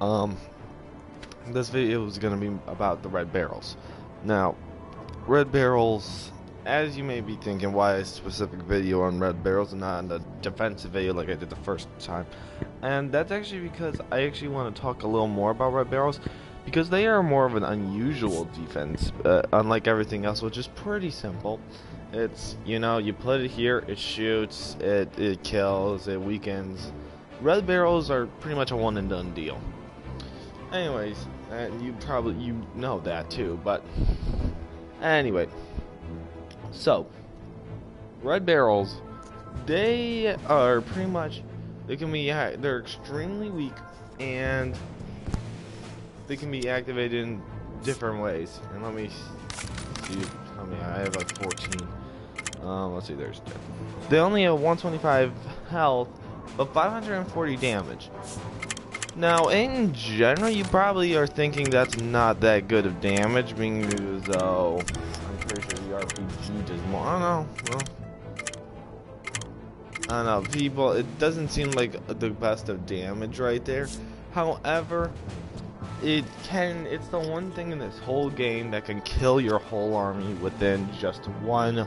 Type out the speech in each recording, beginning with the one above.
Um, this video is gonna be about the red barrels. Now, red barrels, as you may be thinking, why a specific video on red barrels and not on the defensive video like I did the first time? And that's actually because I actually want to talk a little more about red barrels, because they are more of an unusual defense, unlike everything else, which is pretty simple. It's, you know, you put it here, it shoots, it kills, it weakens. Red barrels are pretty much a one and done deal. Anyways, and you know that too, but anyway, so red barrels, they are pretty much, they're extremely weak, and they can be activated in different ways. And let me see how many I have. Like 14. Let's see, there's 10. They only have 125 health, but 540 damage. Now, in general, you probably are thinking that's not that good of damage, being as though I'm pretty sure the RPG does more. I don't know, people, it doesn't seem like the best of damage right there. However, it's the one thing in this whole game that can kill your whole army within just one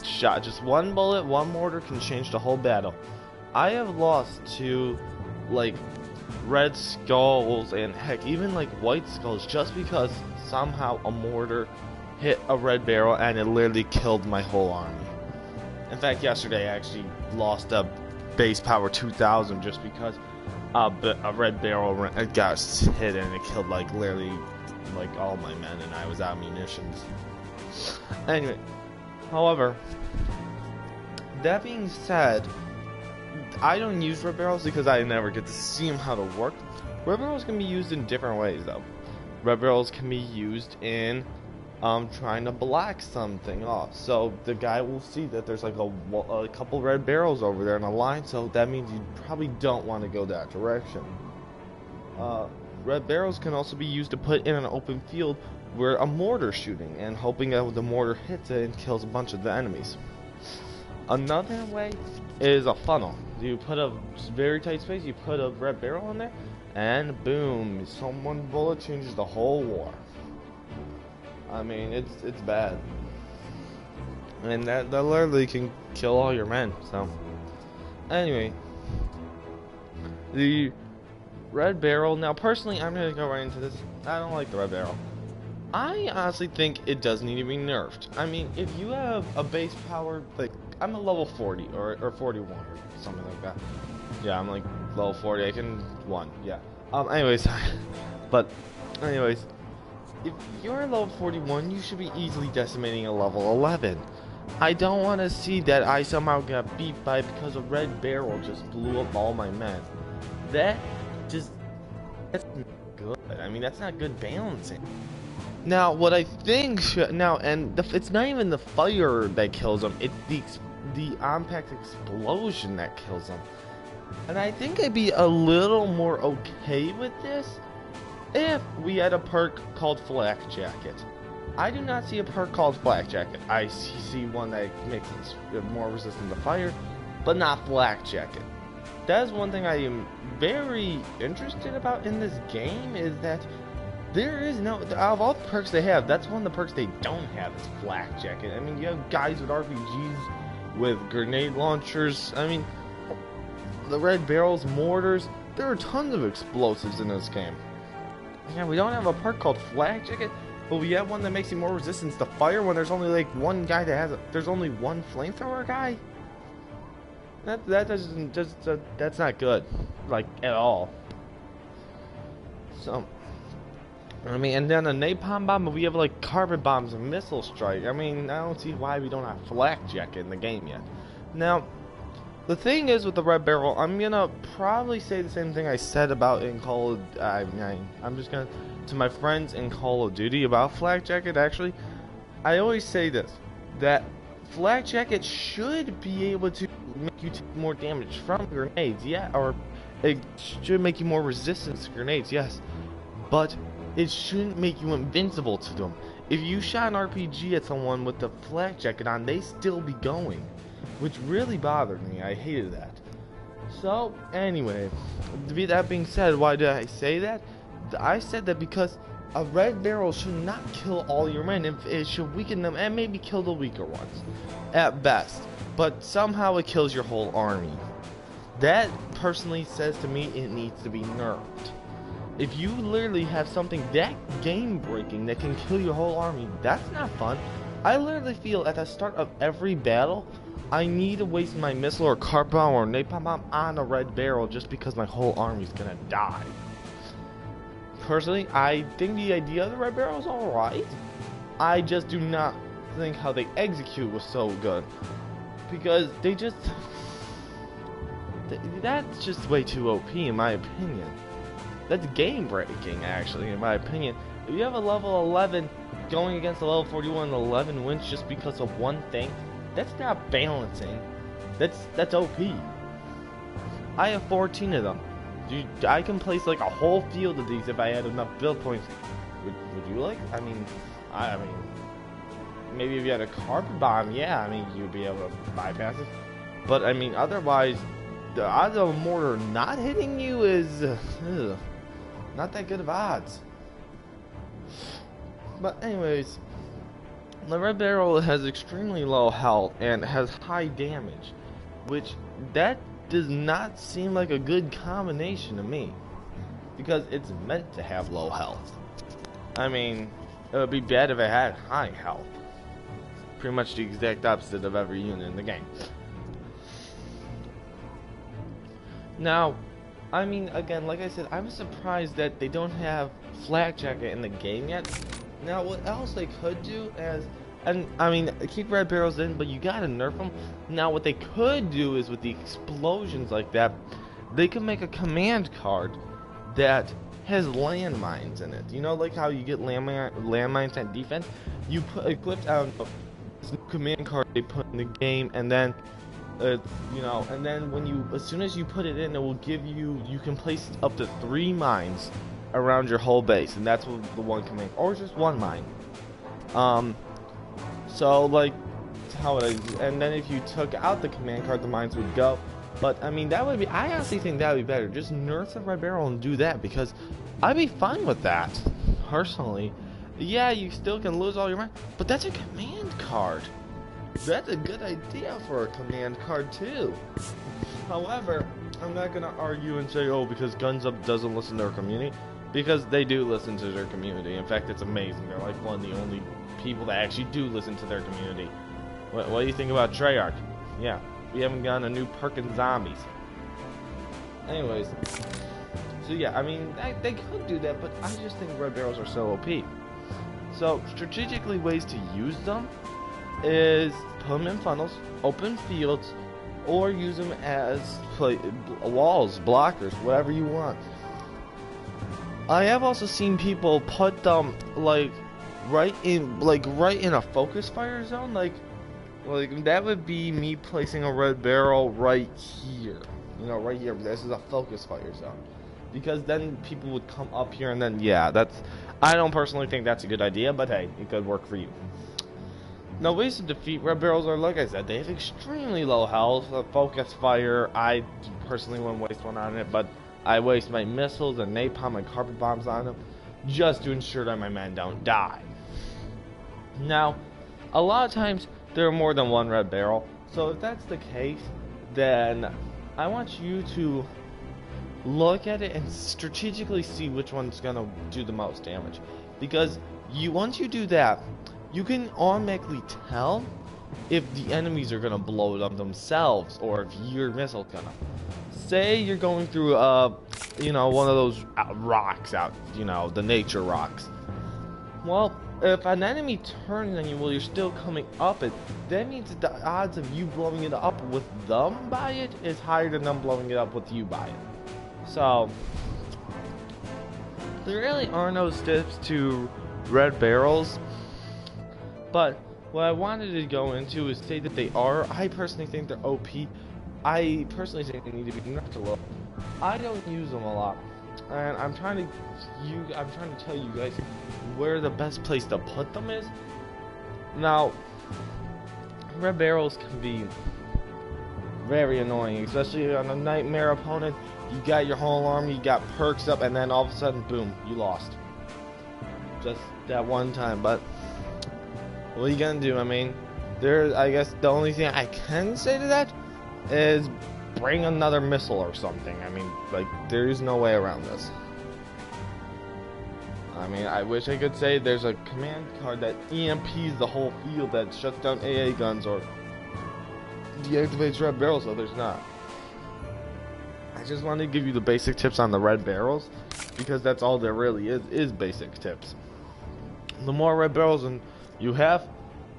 shot. Just one bullet, one mortar can change the whole battle. I have lost to, like, red skulls and heck even like white skulls just because somehow a mortar hit a red barrel and it literally killed my whole army. In fact, yesterday I actually lost a base power 2000 just because a red barrel got hit and it killed like literally like all my men and I was out of munitions. Anyway, however, that being said, I don't use red barrels because I never get to see them how to work. Red barrels can be used in different ways though. Red barrels can be used in trying to block something off. So the guy will see that there's like a couple red barrels over there in a line, so that means you probably don't want to go that direction. Red barrels can also be used to put in an open field where a mortar's shooting and hoping that the mortar hits it and kills a bunch of the enemies. Another way is a funnel. You put a very tight space, you put a red barrel in there, and boom, one bullet changes the whole war. I mean, it's bad. And that literally can kill all your men, so. Anyway, the red barrel, now personally, I'm gonna go right into this. I don't like the red barrel. I honestly think it does need to be nerfed. I mean, if you have a base power, like, I'm a level 40 or 41 or something like that. Yeah, I'm like level 40. I can 1. Yeah. Anyways, if you're level 41, you should be easily decimating a level 11. I don't want to see that I somehow got beat by because a red barrel just blew up all my men. That's not good. I mean, that's not good balancing. Now, what I think it's not even the fire that kills them, it's the impact explosion that kills them. And I think I'd be a little more okay with this if we had a perk called Flak Jacket. I do not see a perk called Flak Jacket. I see one that makes it more resistant to fire, but not Flak Jacket. That is one thing I am very interested about in this game, is that there is no, out of all the perks they have, that's one of the perks they don't have, is Flak Jacket. I mean, you have guys with RPGs, with grenade launchers. I mean, the red barrels, mortars, there are tons of explosives in this game. Yeah, we don't have a perk called Flak Jacket, but we have one that makes you more resistant to fire when there's only like one guy that has there's only one flamethrower guy. That's not good, like, at all. So, I mean, and then a napalm bomb, but we have like carpet bombs and missile strike. I mean, I don't see why we don't have Flak Jacket in the game yet. Now, the thing is with the red barrel, I'm gonna probably say the same thing I said about in Call of I'm just gonna, to my friends in Call of Duty about Flak Jacket, actually, I always say this, that Flak Jacket should be able to make you take more damage from grenades, yeah, or it should make you more resistant to grenades, yes, but it shouldn't make you invincible to them. If you shot an RPG at someone with the Flak Jacket on, they still be going, which really bothered me. I hated that. So, anyway, that being said, why did I say that? I said that because a red barrel should not kill all your men. It should weaken them and maybe kill the weaker ones, at best. But somehow it kills your whole army. That personally says to me it needs to be nerfed. If you literally have something that game-breaking that can kill your whole army, that's not fun. I literally feel at the start of every battle, I need to waste my missile or carpet bomb or napalm bomb on a red barrel just because my whole army's gonna die. Personally, I think the idea of the red barrel is alright. I just do not think how they execute was so good. Because they just... that's just way too OP in my opinion. That's game breaking actually in my opinion. If you have a level 11 going against a level 41 11 wins just because of one thing, that's not balancing. That's OP. I have 14 of them. I can place like a whole field of these if I had enough build points. Would you like? I mean, maybe if you had a carpet bomb, yeah, I mean, you'd be able to bypass it. But I mean, otherwise, the odds of a mortar not hitting you is not that good of odds. But anyways, the red barrel has extremely low health and has high damage, which that does not seem like a good combination to me, because it's meant to have low health. I mean, it would be bad if it had high health. Pretty much the exact opposite of every unit in the game. Now, I mean, again, like I said, I'm surprised that they don't have Flak Jacket in the game yet. Now, what else they could do is, and I mean, keep red barrels in, but you gotta nerf them. Now, what they could do is with the explosions like that, they could make a command card that has landmines in it. You know, like how you get landmines at defense? You equip this command card they put in the game, and then you know, and then as soon as you put it in, it will give you can place up to 3 mines around your whole base, and that's what the one command, or just 1 mine. So like how would I? And then if you took out the command card, the mines would go. But I mean, that would be. I honestly think that would be better. Just nerf the red barrel and do that, because I'd be fine with that personally. Yeah, you still can lose all your mines, but that's a command card. That's a good idea for a command card too. However, I'm not gonna argue and say, oh, because Guns Up doesn't listen to their community, because they do listen to their community. In fact, it's amazing. They're like one of the only people that actually do listen to their community. What do you think about Treyarch? Yeah, we haven't gotten a new perk in zombies. Anyways, so yeah, I mean, they could do that, but I just think red barrels are so OP. So strategically, ways to use them is put them in funnels, open fields, or use them as walls, blockers, whatever you want. I have also seen people put them right in a focus fire zone, like that would be me placing a red barrel right here. You know, right here. This is a focus fire zone, because then people would come up here, and then yeah, I don't personally think that's a good idea, but hey, it could work for you. Now, ways to defeat red barrels are, like I said, they have extremely low health. Focus fire, I personally wouldn't waste one on it, but I waste my missiles and napalm and carpet bombs on them just to ensure that my men don't die. Now, a lot of times there are more than one red barrel, so if that's the case, then I want you to look at it and strategically see which one's gonna do the most damage, because once you do that, you can automatically tell if the enemies are gonna blow it up themselves, or if your missile's gonna. Say you're going through you know, one of those rocks out, you know, the nature rocks. Well, if an enemy turns on you while you're still coming up it, that means that the odds of you blowing it up with them by it is higher than them blowing it up with you by it. So there really are no steps to red barrels. But what I wanted to go into is say that they are. I personally think they're OP. I personally think they need to be nerfed a little. I don't use them a lot, and I'm trying to tell you guys where the best place to put them is. Now, red barrels can be very annoying, especially on a nightmare opponent. You got your whole army, you got perks up, and then all of a sudden, boom, you lost. Just that one time, but what are you gonna do? I mean, I guess the only thing I can say to that is bring another missile or something. I mean, like, there is no way around this. I mean, I wish I could say there's a command card that EMPs the whole field, that shuts down AA guns or deactivates red barrels, so there's not. I just wanted to give you the basic tips on the red barrels, because that's all there really is basic tips. The more red barrels you have,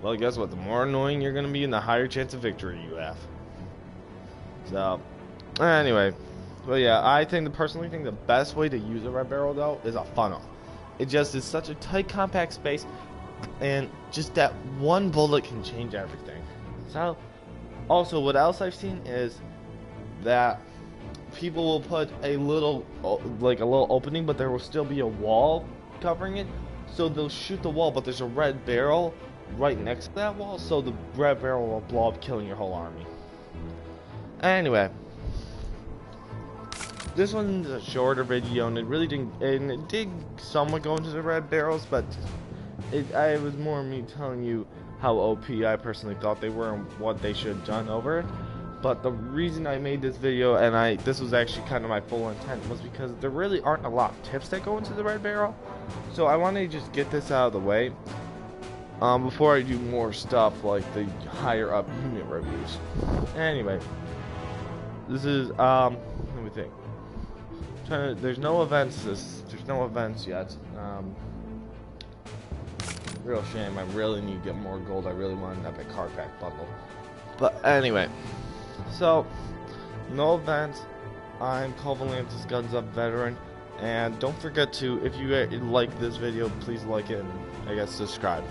well, guess what? The more annoying you're going to be and the higher chance of victory you have. So, anyway. Well, yeah, I personally think the best way to use a red barrel, though, is a funnel. It just is such a tight, compact space, and just that one bullet can change everything. So, also, what else I've seen is that people will put a little opening, but there will still be a wall covering it. So they'll shoot the wall, but there's a red barrel right next to that wall, so the red barrel will blow up, killing your whole army. Anyway, this one's a shorter video, and it did somewhat go into the red barrels, but it was more me telling you how OP I personally thought they were and what they should have done over it. But the reason I made this video, and this was actually kind of my full intent, was because there really aren't a lot of tips that go into the red barrel. So I wanted to just get this out of the way before I do more stuff like the higher up unit reviews. Anyway, this is let me think. There's no events yet. Real shame. I really need to get more gold. I really want an epic card pack bundle. But anyway. So, no events. I'm Call Volantis Guns Up Veteran, and don't forget to, if you like this video, please like it and I guess subscribe.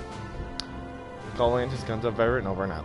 Call Volantis Guns Up Veteran, over and out.